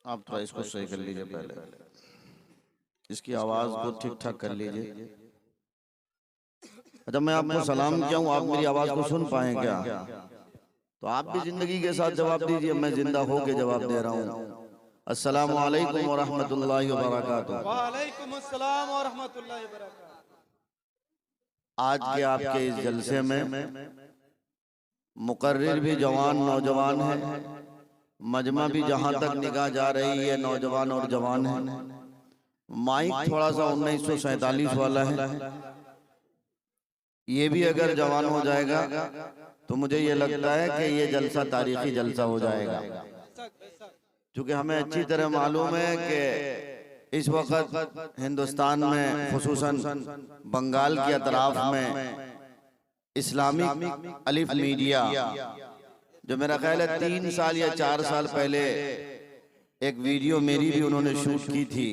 आप थोड़ा इसको सही कर लीजिए, पहले इसकी आवाज़ को ठीक ठाक कर लीजिए। अच्छा, मैं आपको सलाम किया हूँ, आप मेरी आवाज़ को सुन पाए क्या? तो आप भी जिंदगी के साथ जवाब दीजिए, मैं जिंदा होके जवाब दे रहा हूँ। अस्सलामु अलैकुम व रहमतुल्लाहि व बरकातुहू। वालेकुम अस्सलाम व रहमतुल्लाहि व बरकातुहू। आज के आपके इस जलसे में मुकर्रिर भी जवान नौजवान है, मजमा भी जहाँ तक निगाह जा रही है नौजवान और जवान है। माइक थोड़ा सा 1947 वाला है, ये भी अगर जवान हो जाएगा तो मुझे ये लगता है कि ये जलसा तारीखी जलसा हो जाएगा। क्योंकि हमें अच्छी तरह मालूम है कि इस वक्त हिंदुस्तान में खुसूसन बंगाल की अतराफ में इस्लामिक अलिफ मीडिया, जो मेरा ख्याल है 3 साल या 4 साल पहले एक वीडियो मेरी भी उन्होंने शूट की थी,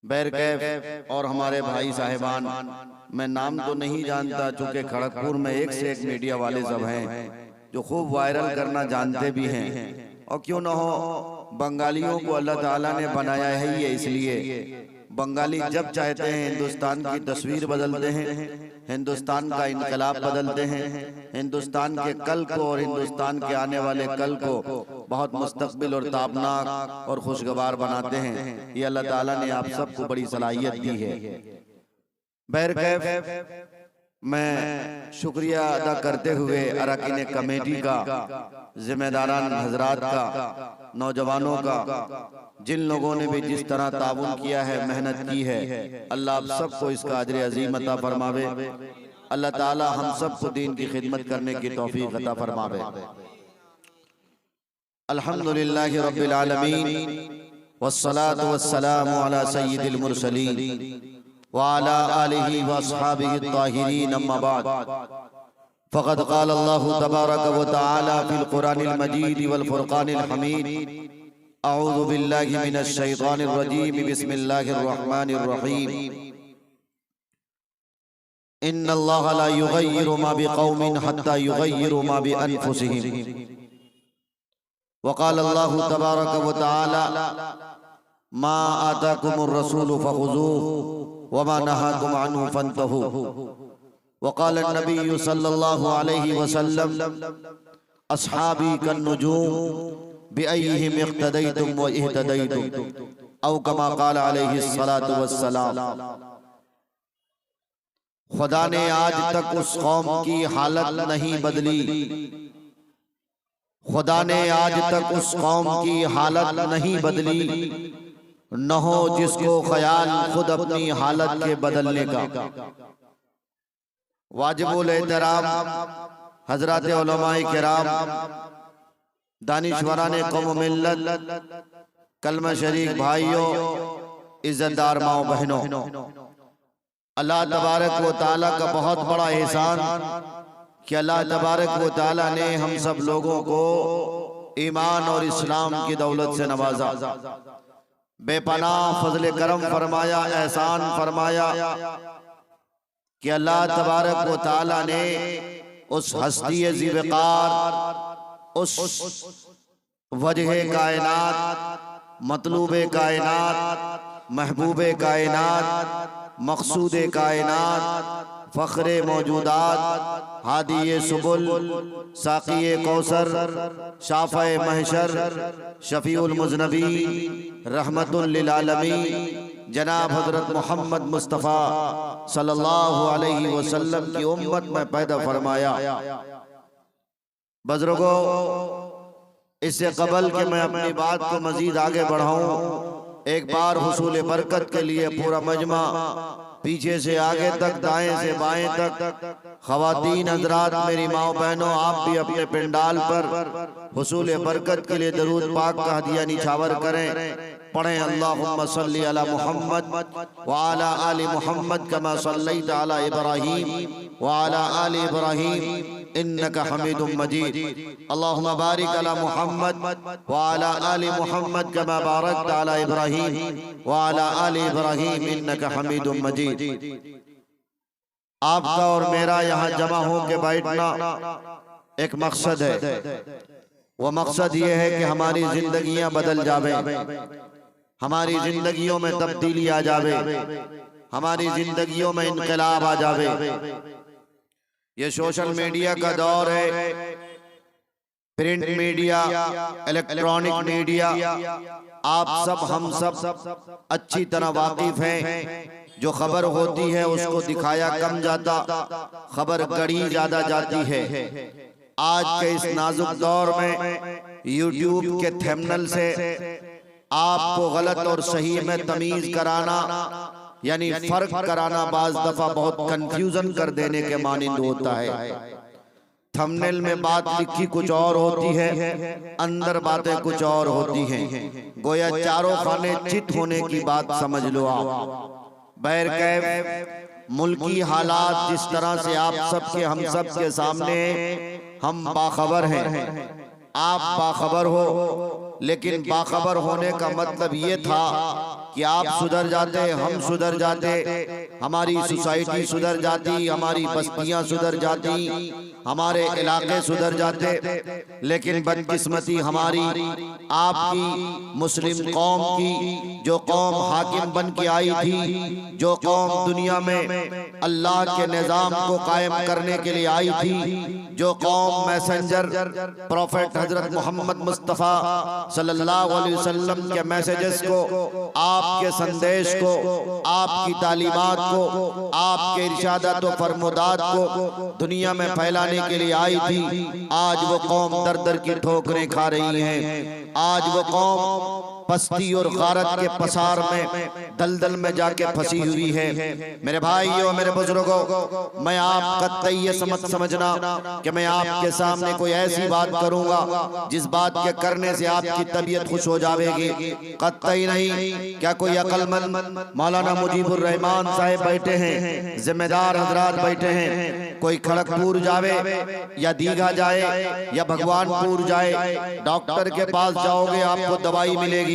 बैरकैफ और हमारे भाई साहिबान, मैं नाम तो नहीं जानता चूंकि खड़गपुर में एक से एक मीडिया वाले सब हैं जो खूब वायरल करना जानते भी हैं। और क्यों ना हो, बंगालियों को अल्लाह ताला ने बनाया है ये इसलिए, बंगाली जब चाहते हैं हिंदुस्तान की तस्वीर बदलते हैं, हिंदुस्तान का इनकलाब बदलते हैं, हिंदुस्तान के कल को और हिंदुस्तान के आने वाले कल को बहुत मुस्तकबिल और ताबनाक और खुशगवार बनाते हैं। ये अल्लाह ताला ने आप सबको बड़ी सलाहियत दी है। बैरकैफ मैं शुक्रिया अदा करते हुए अरकान कमेटी का, जिम्मेदारान हजरात का, नौजवानों का, जिन लोगों ने भी जिस तरह ताउन किया है, मेहनत की है, अल्लाह आप सबको इसका अजर अजीम अता फरमावे। अल्लाह ताला हम सबको दीन की खिदमत करने की तौफीक अता फरमावे। अल्हम्दुलिल्लाहि रब्बिल आलमीन वस्सलातु वस्सलामु अला सय्यिदिल मुरसलीन व अला आलिहि व अस्हाबिहि त्ताहिरीन, अम्मा बाद। फ़क़द क़ाल अल्लाहु तबारक व तआला फ़िल क़ुरानिल मजीद वल फ़ुरक़ानिल हमीद। अऊज़ु बिल्लाहि मिनश शैतानिर रजीम, बिस्मिल्लाहिर रहमानिर रहीम। इन्नल्लाहा ला युग़य्यिरु मा बिक़ौमिन हत्ता युग़य्यिरु मा बिअन्फुसिहिम। व क़ाल अल्लाहु तबारक व तआला मा आताकुमुर रसूलु फ़ख़ुज़ूहु व मा नहाकुम अन्हु फ़न्तहू। व क़ाल अन्नबिय्यु सल्लल्लाहु अलैहि वसल्लम अस्हाबी कन्नुजूम बिअय्यिहिम इक़्तदैतुम व इह्तदैतुम, औ कमा क़ाल अलैहिस्सलातु वस्सलाम। खुदा ने आज तक उस कौम की हालत नहीं बदली, खुदा ने आज तक उस कौम की हालत नहीं बदली, न हो जिसको ख्याल खुद अपनी हालत के बदलने का। वाजिबुल एहतराम हजरात उलमाए किराम, दानिशवराने कौम मिल्लत, कलमा शरीक भाइयों, इज्जतदार माओ बहनों, अल्लाह तबारक व तआला का बहुत बड़ा एहसान कि अल्लाह तबारक व तआला ने हम सब लोगों को ईमान और इस्लाम की दौलत से नवाजा, बेपनाह फजले करम फरमाया, एहसान फरमाया कि अल्लाह तबारक व तआला ने उस हस्ती ज़िवकार, उस वजह कायनात, मतलूबे कायनात, महबूबे कायनात, मकसूदे कायनात, फ़ख्रे मौजूदात, हादिये सुबुल, साक़िये कौसर, शाफ़े महशर, शफ़ीउल मुज़नबीन, रहमतुल लिल आलमीन, जनाब हज़रत मोहम्मद मुस्तफ़ा सल्लल्लाहु अलैहि वसल्लम की उम्मत में पैदा फरमाया। बुज़ुर्गों, इससे कबल कि मैं अपनी बात को मज़ीद आगे बढ़ाऊँ, एक बार हुसूल बरकत के लिए पूरा मजमा पीछे से आगे तक, दाएं से बाएं तक, ख़वातीन हज़रात, मेरी माओ बहनों, आप भी अपने पिंडाल पर हुसूल बरकत के लिए दरूद पाक का हदिया निछावर करें। पढ़ें अल्लाहुम्मा सल्ली अला मुहम्मद व अला आलि मुहम्मद कमा सल्लैता अला इब्राहीम व अला आलि इब्राहीम इन्नका हमीदुम मजीद। अल्लाहुम्मा बारिक अला मुहम्मद व अला आलि मुहम्मद कमा बारकता अला इब्राहीम व अला आलि इब्राहीम इन्नका हमीदुम मजीद। आपका और मेरा यहाँ जमा हो के बैठना एक मकसद है। वो मकसद ये है कि हमारी जिंदगियां बदल जावे, हमारी जिंदगियों में तब्दीली आ जावे, हमारी जिंदगियों में इनकलाब आ जावे। ये सोशल मीडिया का दौर है, प्रिंट मीडिया, इलेक्ट्रॉनिक मीडिया, आप सब हम सब अच्छी तरह वाकिफ हैं। जो खबर होती है उसको दिखाया कम जाता, खबर गढ़ी ज्यादा जाती है। आज के इस नाजुक दौर में यूट्यूब के थंबनेल से आपको गलत और सही में तमीज कराना यानी फर्क कराना बाज दफा बहुत कंफ्यूजन कर देने के मानिंद होता है। थंबनेल में बात लिखी कुछ और होती है, अंदर बातें कुछ और होती हैं। गोया चारों खाने चित होने की बात समझ लो आप। बैरकैफ मुल्की हालात जिस तरह से आप सबके हम सब के सामने हम बाखबर हैं, आप बाखबर हो, लेकिन बाखबर होने का मतलब ये था कि आप सुधर जाते, हम सुधर जाते, हमारी सोसाइटी सुधर जाती, हमारी बस्तियां सुधर जाती, हमारे इलाके सुधर जाते। लेकिन बदकिस्मती हमारी, आपकी, मुस्लिम कौम की, जो कौम हाकिम बन के आई थी, जो कौम दुनिया में अल्लाह के निज़ाम को कायम करने के लिए आई थी, जो कौम मैसेंजर प्रोफेट हजरत मोहम्मद मुस्तफ़ा सल्लल्लाहु अलैहि वसल्लम के मैसेजेस को, आपके संदेश को, आपकी तालीमात को, आपके इरशादात व फरमुदात को दुनिया में फैलाने के लिए आई थी, आज वो कौम दर दर की ठोकरें खा रही है। आज वो कौम पस्ती और गारत के पसार में दलदल में जाके फंसी हुई है। मेरे भाइयों, मेरे बुजुर्गों, मैं आपका तय समझना कि मैं आपके सामने कोई ऐसी बात करूंगा जिस बात के करने से आपकी तबीयत खुश हो जाएगी, कतई नहीं। क्या कोई अक्लमंद मौलाना मुजीबुर रहमान साहब बैठे हैं, जिम्मेदार हजरात बैठे हैं, कोई खड़गपुर जावे या दीघा जाए या भगवानपुर जाए, डॉक्टर के पास जाओगे आपको दवाई मिलेगी।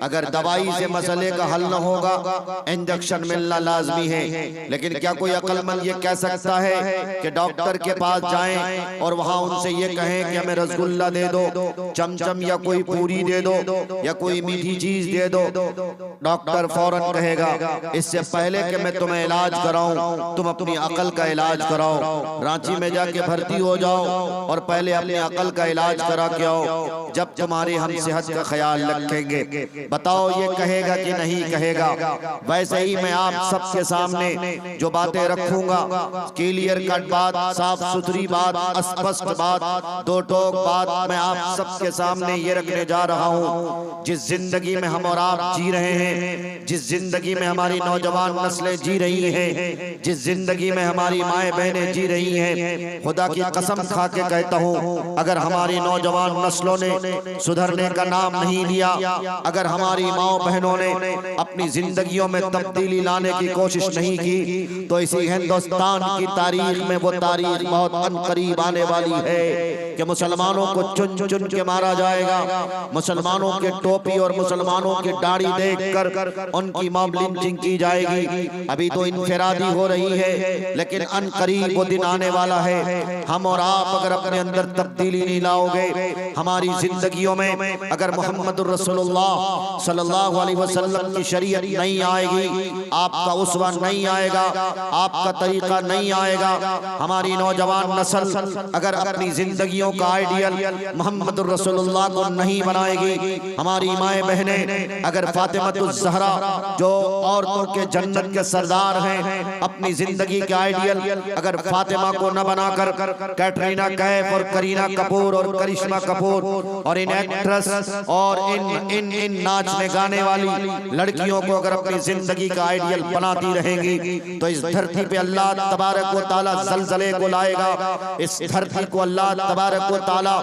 अगर दवाई से मसले का हल न होगा, इंजेक्शन मिलना लाजमी है। लेकिन क्या कोई अक्लमंद ये कह सकता है कि डॉक्टर के पास जाएं और वहां उनसे ये कहें कि हमें रसगुल्ला दे दो, चमचम या कोई पूरी दे दो या कोई मीठी चीज दे दो? डॉक्टर फौरन कहेगा इससे पहले कि मैं तुम्हें इलाज कराऊं, तुम अपनी अकल का इलाज कराओ। रांची में जाके भर्ती हो जाओ और पहले अपनी अकल का इलाज करा के आओ, जब तुम्हारी हम सेहत का ख्याल रखेंगे। बताओ ये कहेगा कि नहीं कहेगा? वैसे ही मैं आप सबके सामने जो बातें रखूंगा, क्लियर कट बात, साफ सुथरी बात, स्पष्ट बात, दो टोक बात मैं आप सबके सामने ये रखने जा रहा हूँ। जिस जिंदगी में हम और आप जी रहे हैं, जिस जिंदगी में हमारी नौजवान नस्लें जी रही हैं, जिस जिंदगी में हमारी माएँ बहनें जी रही हैं, खुदा की कसम खा के कहता हूँ, अगर हमारी नौजवान नस्लों ने सुधरने का नाम नहीं लिया, अगर हमारी माँ बहनों ने अपनी जिंदगियों में तब्दीली लाने की कोशिश नहीं की, तो इसी हिंदुस्तान की तारीख में वो तारीख बहुत अनकरीब आने वाली है कि मुसलमानों को चुन चुन के मारा जाएगा, मुसलमानों के टोपी और मुसलमानों की दाढ़ी देखकर उनकी मॉब लिंचिंग की जाएगी। अभी तो इनफरादी हो रही है, लेकिन अनकरीब वो दिन आने वाला है। हम और आप अगर अपने अंदर तब्दीली नहीं लाओगे, हमारी जिंदगियों में अगर मोहम्मद रसूलुल्लाह सल्लल्लाहु अलैहि वसल्लम की शरीयत नहीं आएगी, आपका उस्वा नहीं आएगा, आपका तरीका नहीं आएगा, हमारी नौजवान नस्ल अगर अपनी जिंदगियों का आइडियल मोहम्मद रसूलुल्लाह को नहीं बनाएगी, हमारी माएँ बहनें अगर फातिमतुज़ ज़हरा जो औरतों के जन्नत के सरदार हैं, अपनी जिंदगी के आइडियल अगर फातिमा को न बनाकर कैटरीना कैफ और करीना कपूर और करिश्मा कपूर और इन एक्ट्रेस और इन नाचने गाने वाली लड़कियों को अगर अपनी जिंदगी का आइडियल बनाती रहेंगी, तो इस धरती पे अल्लाह तबारक व तआला ज़लज़ले को लाएगा, इस धरती को अल्लाह तबारक व तआला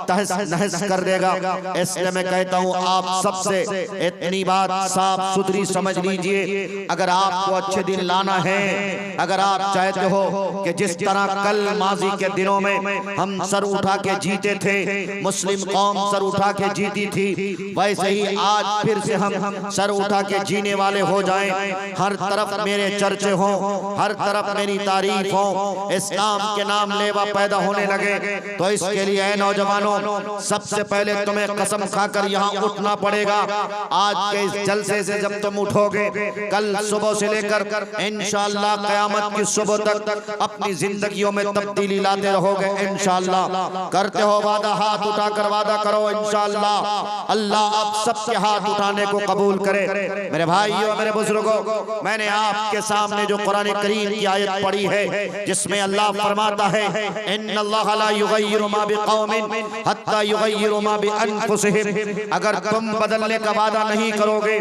तहस नहस कर देगा। इसलिए मैं कहता हूँ आप सबसे इतनी बात साफ सुथरी समझ लीजिए, अगर आपको अच्छे दिन लाना है, अगर आप चाहते हो कि जिस तरह कल माजी के दिनों में हम सर उठा के जीते थे, मुस्लिम कौम सर उठा के जीती थी, वैसे ही आज फिर से हम सर उठा के जीने वाले हो जाएं, हर तरफ मेरे चर्चे हों, हर तरफ मेरी तारीफ हो, इस्लाम के नाम लेवा पैदा होने लगे। तो इसके लिए ऐ नौजवानों, सबसे पहले तुम्हें कसम खाकर यहाँ उठना पड़ेगा। आज के इस जलसे से जब तुम उठोगे, कल सुबह से लेकर इंशाअल्लाह क़यामत की सुबह तक अपनी जिंदगियों में तब्दीली लाते रहोगे इंशाअल्लाह। करते हो वादा? हाथ उठाकर वादा करो इंशाअल्लाह। अल्लाह आप सबके हाथ उठाने को कबूल करे। मेरे भाइयों, मेरे बुजुर्गों, मैंने आपके सामने जो कुरान करीम की आयत पढ़ी है, जिसमें अल्लाह फरमाता है इन्नल्लाह ला युगय्यिरु मा बिक़ौमिन हत्ता युगय्यिरु मा बिअनफुसिहिम। अगर तुम बदलने का वादा नहीं करोगे,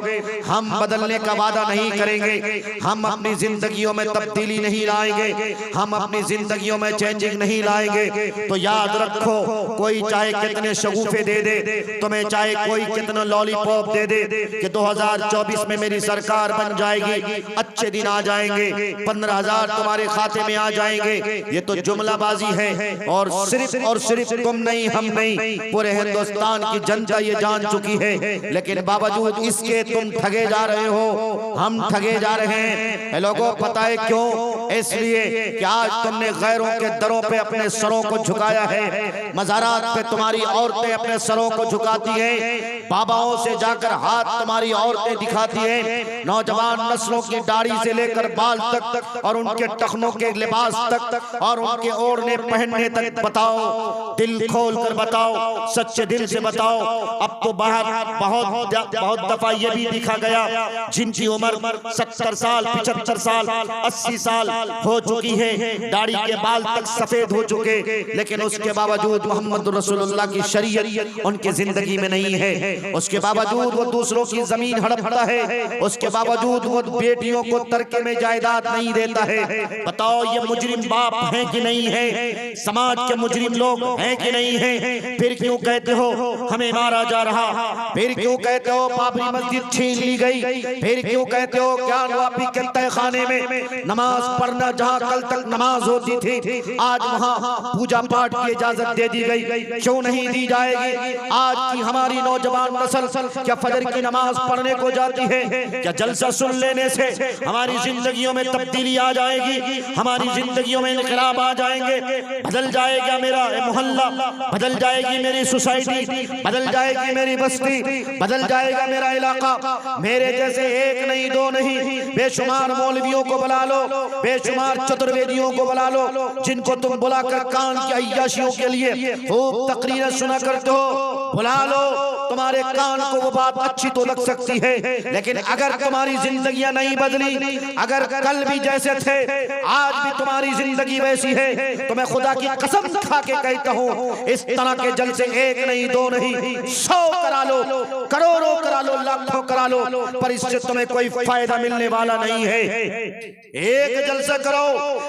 हम बदलने का वादा नहीं करेंगे, हम अपनी जिंदगियों में तब्दीली नहीं लाएंगे, हम अपनी जिंदगियों में चेंजिंग नहीं लाएंगे, तो याद रखो, कोई चाहे कितने शगुफे दे दे तुम्हें, चाहे कोई कितना लॉलीपॉप दे दे कि 2024 में मेरी सरकार बन जाएगी, अच्छे दिन आ जाएंगे, 15,000 तुम्हारे खाते में आ जाएंगे, ये तो जुमलाबाजी है। और सिर्फ तुम नहीं, हम नहीं, पूरे हिंदुस्तान की जनता ये जान चुकी है। लेकिन बावजूद इसके तुम ठगे जा रहे हो, हम ठगे जा रहे हैं। लोगों, पता है क्यों? इसलिए कि आज तुमने गैरों के दरों पे अपने सरों को झुकाया है, मज़ारात पे तुम्हारी औरतें अपने सरों को झुकाती हैं, बाबाओं से जाकर हाथ तुम्हारी औरतें दिखाती हैं, नौजवान नस्लों की दाढ़ी से लेकर बाल तक और उनके टखनों के लिबास तक और उनके ओढ़ने पहनने तक बताओ, दिल खोल कर बताओ, सच्चे दिल से बताओ। अब तो बहुत दफा ये भी दिखा गया, जिनकी उम्र 70 साल, 75 साल, 80 साल हो चुकी है, दाढ़ी के बाल तक सफेद हो चुके, लेकिन उसके बावजूद मोहम्मद रसूलुल्लाह की शरीयत उनकी जिंदगी में नहीं है। उसके बावजूद वो दूसरों की जमीन हड़पता है, उसके बावजूद वो बेटियों को तरके में जायदाद नहीं देता है। बताओ, ये मुजरिम बाप है कि नहीं है? समाज के मुजरिम लोग हैं कि नहीं है? फिर क्यों कहते हो हमें मारा जा रहा? फिर क्यों कहते हो बाबरी मस्जिद छीन ली गई? फिर क्यों कहते हो ज्ञानवापी के तहखाने में नमाज पढ़ना, जहाँ कल तक नमाज होती थी, आज वहाँ पूजा पाठ की इजाजत दे दी गई, क्यों नहीं दी जाएगी? आज की हमारी नौजवान नस्ल क्या फजर की नमाज पढ़ने को जाती है? क्या जलसा सुन लेने से हमारी जिंदगियों में तब्दीली आ जाएगी? हमारी जिंदगियों में इनकलाब आ जाएंगे? बदल जाएगा मेरा मोहल्ला, बदल जाएगी मेरी सोसाइटी, बदल जाएगी मेरी बस्ती, बदल जाएगा मेरा इलाका। मेरे जैसे एक नहीं, दो नहीं, बेशुमार मौलवियों को बुला लो, बेशुमार चतुर्वेदियों को बुला लो, जिनको तुम बुलाकर कान की अय्याशियों के लिए खूब तकरीरें सुना करते हो, बुला लो। तुम्हारे कान को वो बात अच्छी तो लग सकती है, लेकिन अगर तुम्हारी जिंदगियां नहीं बदली, अगर कल भी जैसे थे आज भी तुम्हारी जिंदगी वैसी है, तो मैं खुदा की कसम खा के कहता हूँ, इस तरह के जलसे एक नहीं, दो नहीं, 100 करा लो, करोड़ों करा लो, लाखों करा लो, पर इससे तुम्हें कोई फायदा मिलने वाला नहीं है। एक जलसा करो,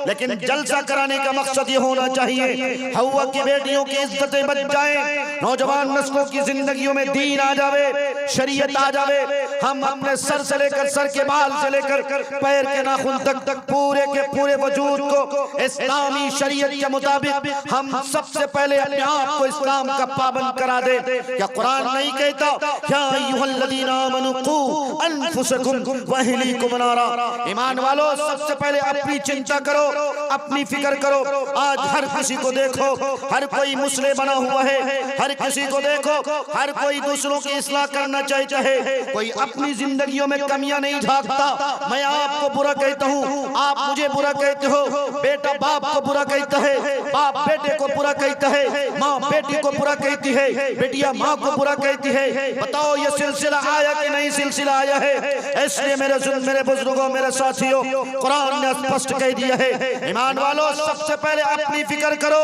लेकिन जलसा कराने का मकसद ये होना चाहिए हव्वा की बेटियों की इज्जतें बच जाएं, नौजवान नस्लों की जिंदगियों में दीन आ जावे, शरीयत आ जावे, हम अपने सर से लेकर सर के बाल से लेकर पैर के नाखून तक पूरे के पूरे वजूद को इस्लामी शरीयत के मुताबिक हम सबसे पहले अपने आप को इस्लाम का पाबंद करा दे। क्या कुरान नहीं कहता क्या अय्युहल्लज़ीना आमनू क़ू अनफुसकुम व अहलीकुम नारा? ईमान वालों, सबसे पहले अपनी चिंता करो, अपनी फिक्र करो। आज हर किसी को देखो, हर कोई मुस्लिम बना हुआ है, हर किसी को देखो, हर कोई दूसरों की इस्लाह करना चाहता है, कोई अपनी जिंदगियों में कमियां नहीं झांकता। मैं आपको बुरा कहता हूँ, आप मुझे बुरा कहते हो, बेटा बाप को बुरा कहता है, बाप बेटे को बुरा कहता है, माँ बेटी को बुरा कहती है, बेटियां माँ को बुरा कहती है। बताओ ये सिलसिला आया आया कि नहीं सिलसिला आया है। इसलिए मेरे बुजुर्गों, मेरे साथियों, कुरान ने स्पष्ट कह दिया है, ईमान वालों सबसे पहले अपनी फिक्र करो,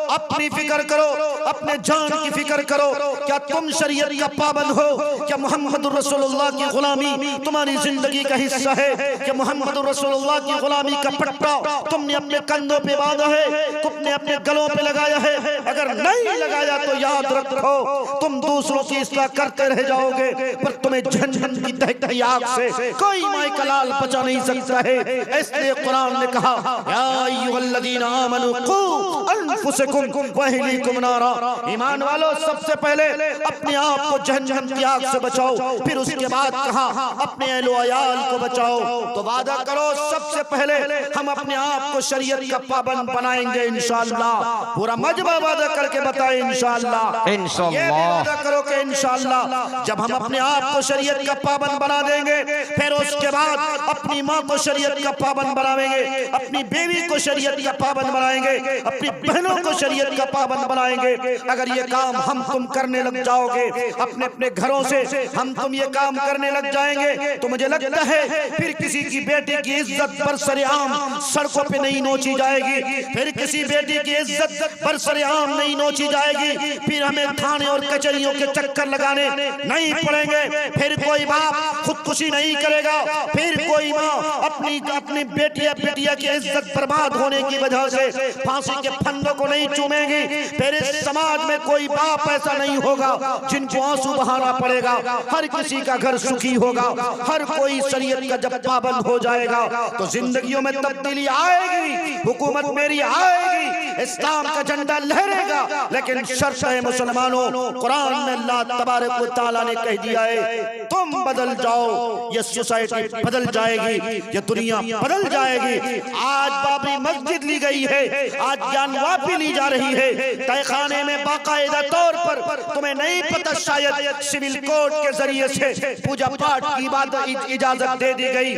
अपनी फिक्र करो, अपने जान की फिक्र करो। क्या तुम शरीयत का पाबंद हो? क्या मोहम्मद रसूलुल्लाह की गुलामी तुम्हारी जिंदगी का हिस्सा है? क्या मोहम्मद रसूलुल्लाह की गुलामी का पट्टा तुमने अपने कंधों पे बांधा है, तुमने अपने गलों पे लगाया है? अगर नहीं लगाया तो याद रखो, तुम दूसरों की इस्लाह करते रह जाओगे, पर तुम्हें जहन्नम की दहकती आग से कोई माई का लाल बचा नहीं सकता है। इसलिए कुरान ने कहा, या अय्युहल्लज़ीना आमनू कू अनफुसकुम व अहलीकुम नारा। ईमान वालों सबसे पहले अपने आप को जहन्नम की आग से बचाओ, फिर उसके बाद कहा अपने अहलो अयाल को बचाओ। तो वादा करो सबसे पहले हम अपने आप को शरीयत का पाबंद बनाएंगे इंशाअल्लाह। पूरा मजमा वादा करके बताए इंशाअल्लाह। ये भी वादा करो कि इंशाअल्लाह जब हम अपने आप को शरीयत का पाबंद बना देंगे, फिर उसके बाद अपनी माँ को शरीयत का पाबंद बनाएंगे, अपनी बीवी को शरीयत का पाबंद बनाएंगे, अपनी बहनों को शरीयत का पाबंद बनाएंगे। अगर ये काम हम तुम करने लग जाओगे, अपने अपने घरों से हम तुम ये काम करने लग जाएंगे, तो मुझे लगता है फिर किसी की बेटी की इज्जत बरसरेआम सड़कों पे नहीं नोची जाएगी, फिर किसी बेटी की इज्जत बरसरेआम नहीं नोची जाएगी, फिर हमें थाने और कचहरियों के चक्कर लगाने नहीं पड़ेंगे, फिर कोई बाप खुदकुशी नहीं करेगा, फिर कोई माँ अपनी बेटिया की इज्जत बर्बाद होने की वजह से फांसी के फंदों को नहीं चूमेगी, फिर इस समाज में कोई बाप ऐसा नहीं होगा जिनको आंसू बहाना पड़ेगा। हर किसी का घर सुखी होगा, हर कोई शरीयत का जब पाबंद हो जाएगा तो जिंदगियों में तब्दीली आएगी, हुकूमत मेरी आएगी, इस्लाम का झंडा लहरेगा। लेकिन शर्त है मुसलमानों, कुरान में अल्लाह तबारक व तआला ने कह दिया है तुम बदल जाओ, ये सोसाइटी बदल जाएगी, ये दुनिया बदल जाएगी। आज बाबरी मस्जिद ली गई है, आज जानवापी ली जा रही है, तहखाने में बाकायदा तौर पर तुम्हें नहीं पता, शायद सिविल कोर्ट के जरिए से पूजा पाठ की इबादत इजाजत दे दी गई,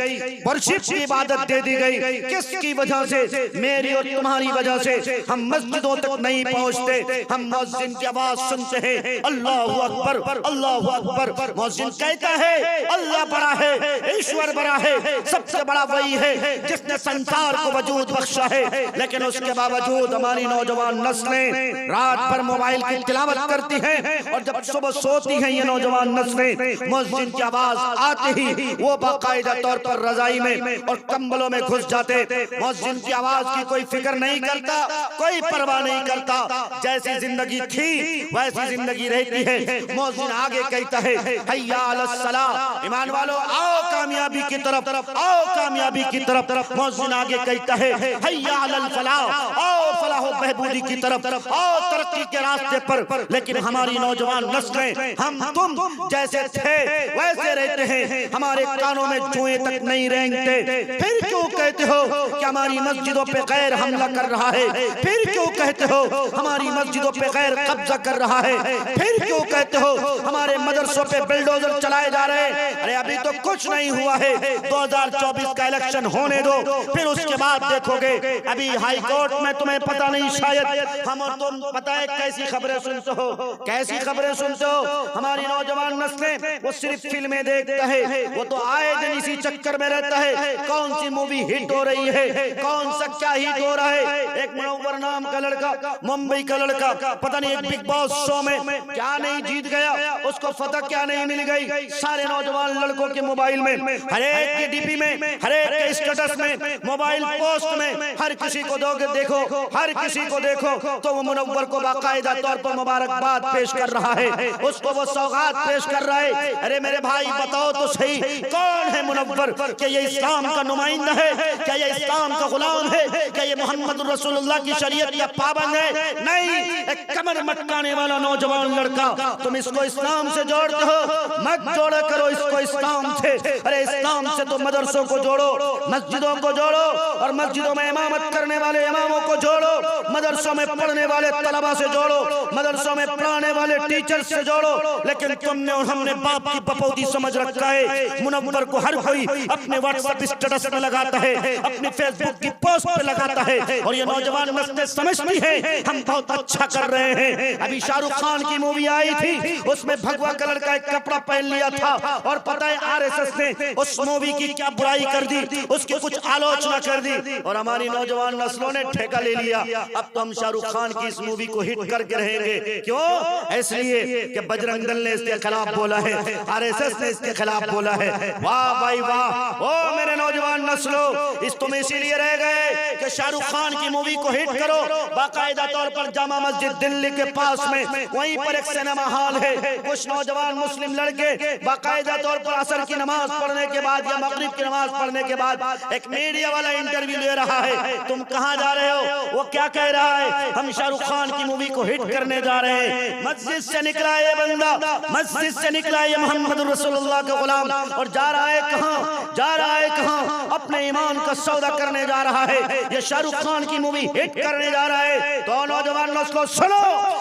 वर्शिप की इबादत दे दी गई। किसकी वजह से? मेरी और तुम्हारी वजह से हम मस्जिदों तक नहीं पहुंचते, हम मुअज्जिन की आवाज सुनते हैं, अल्लाहु अकबर अल्लाहु अकबर। मुअज्जिन कहता है अल्लाह बड़ा है, ईश्वर बड़ा है, सबसे बड़ा वही है जिसने संसार को वजूद बख्शा है। लेकिन उसके बावजूद हमारी नौजवान नस्लें रात भर मोबाइल की तिलावत करती हैं, और जब सुबह सोती हैं ये नौजवान नस्लें, मुअज्जिन की आवाज आते ही वो बाकायदा तौर पर रजाई में और कंबलों में घुस जाते। मुअज्जिन की आवाज की कोई फिक्र नहीं करता, कोई परवाह नहीं करता, जैसी जिंदगी थी वैसी जिंदगी रहती है। मुअज्जिन आगे कहता है हय्या अलस सलाह, ईमान वालों आओ कामयाबी की तरफ, आओ कामयाबी की तरफ। मुअज्जिन आगे कहता है हय्या अलल फलाह, आओ फलाह व बहबूदी की तरफ, आओ तरक्की के रास्ते पर। लेकिन हमारी नौजवान नस्लें हम तुम जैसे थे वैसे रहते हैं, हमारे कानों में जुएं तक नहीं रेंगते। फिर क्यों कहते हो कि हमारी मस्जिदों पे गैर हमला कर रहा है? फिर क्यों कहते हो हमारी मस्जिदों पे गैर कब्जा कर रहा है? फिर क्यों कहते हो हमारे मदरसों पे बिल्डोजर चलाए जा रहे हैं? अरे अभी तो कुछ नहीं हुआ है, 2024 का इलेक्शन होने दो, फिर उसके बाद देखोगे। अभी हाई कोर्ट में तुम्हें पता नहीं, शायद हम और तुम पता है कैसी खबरें सुनते हो, कैसी खबरें सुनते हो। हमारी नौजवान नस्लें वो सिर्फ फिल्में देखता है, वो तो आए दिन इसी चक्कर में रहता है, कौन सी मूवी हिट हो रही है, कौन सा क्या हिट हो रहा है। एक मुनव्वर नाम का लड़का, मुंबई का लड़का, पता नहीं एक बिग बॉस शो में क्या नहीं जीत गया, उसको फतह क्या नहीं मिल गई। सारे नौजवान लड़कों के मोबाइल में, हर एक की डीपी में, हर एक के स्टेटस में, मोबाइल पोस्ट में, हर किसी को देखो, हर किसी को देखो तो वो मुनव्वर को बाकायदा तौर पर मुबारकबाद पेश कर रहा है, उसको वो सौगात पेश कर रहा है। अरे मेरे भाई बताओ तो सही, कौन है मुनव्वर? क्या ये इस्लाम का नुमाइंदा है? क्या ये इस्लाम का गुलाम है? क्या ये मोहम्मद रसूलुल्लाह की शरीयत का पाबंद है? नहीं, एक कमर मटकाने वाला नौजवान लड़का। तुम इसको इस्लाम से जोड़ते हो, मत जोड़ा करो इसको इस्लाम से। अरे इस्लाम से तो मदरसों को जोड़ो, मस्जिदों को जोड़ो, और मस्जिदों में इमामत करने वाले इमामों को जोड़ो, मदरसों में पढ़ने वाले तलबा से जोड़ो, मदरसों में पढ़ाने वाले टीचर से जोड़ो। लेकिन तुमने हमने बाप की बपौती समझ रखा है। मुनव्वर को हर कोई अपने व्हाट्सएप स्टेटस में लगाता है, अपने फेसबुक की पोस्ट पे लगाता है, और ये नौजवान नस्लें समझती है हम बहुत अच्छा कर रहे हैं। अभी शाहरुख खान की मूवी आई थी, उसमें भगवा कलर का एक कपड़ा पहन लिया था, और पता है आरएसएस ने उस मूवी की क्या बुराई कर दी, उसकी कुछ आलोचना कर दी, और हमारी नौजवान नस्लों ने ठेका ले लिया। अब तो हम शाहरुख खान की इस मूवी को हिट करके रहेंगे। क्यों? इसलिए कि बजरंग दल ने इसके खिलाफ बोला है, आरएसएस ने इसके खिलाफ बोला है। वाह भाई वाह। ओ मेरे नौजवान नस्लों, इस तुम इसीलिए रह गए कि शाहरुख खान की मूवी को हिट करो। बाकायदा तौर पर जामा मस्जिद दिल्ली के पास में वहीं पर एक सिनेमा हॉल है। कुछ नौजवान मुस्लिम लड़के बाकायदा तौर पर असर की नमाज पढ़ने के बाद या मगरिब की नमाज पढ़ने के बाद एक मीडिया वाला इंटरव्यू ले रहा है। तुम कहां जा रहे हो? वो क्या कह रहा है? हम शाहरुख खान की मूवी को हिट करने जा रहे हैं। मस्जिद से निकला ये बंदा, मस्जिद से निकला ये मोहम्मद रसूलुल्लाह का गुलाम, और जा रहा है कहां? जा रहा है कहां? अपने ईमान का सौदा करने जा रहा है। ये शाहरुख खान की मूवी हिट करने जा रहा है। तो नौजवान नस्लों सुनो,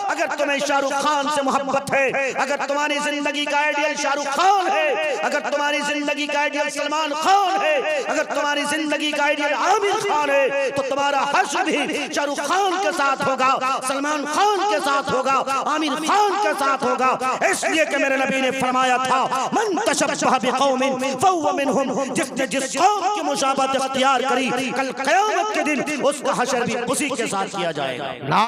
अगर तुम्हें शाहरुख खान से मोहब्बत है, अगर तुम्हारी जिंदगी का आइडियल शाहरुख खान है, अगर तुम्हारी जिंदगी का आइडियल सलमान खान है, अगर तुम्हारी जिंदगी का आइडियल आमिर खान है, तो तुम्हारा हश्र भी शाहरुख खान के साथ होगा, सलमान खान के साथ होगा, आमिर खान के साथ होगा। इसलिए कि मेरे नबी ने फरमाया था, मन तशब्बह बिकौमिन फहुव मिनहुम, जिसने जिस कौम की मुशाबहत इख्तियार करी, कल क़यामत के दिन उसका हश्र भी उसी के साथ किया जाएगा।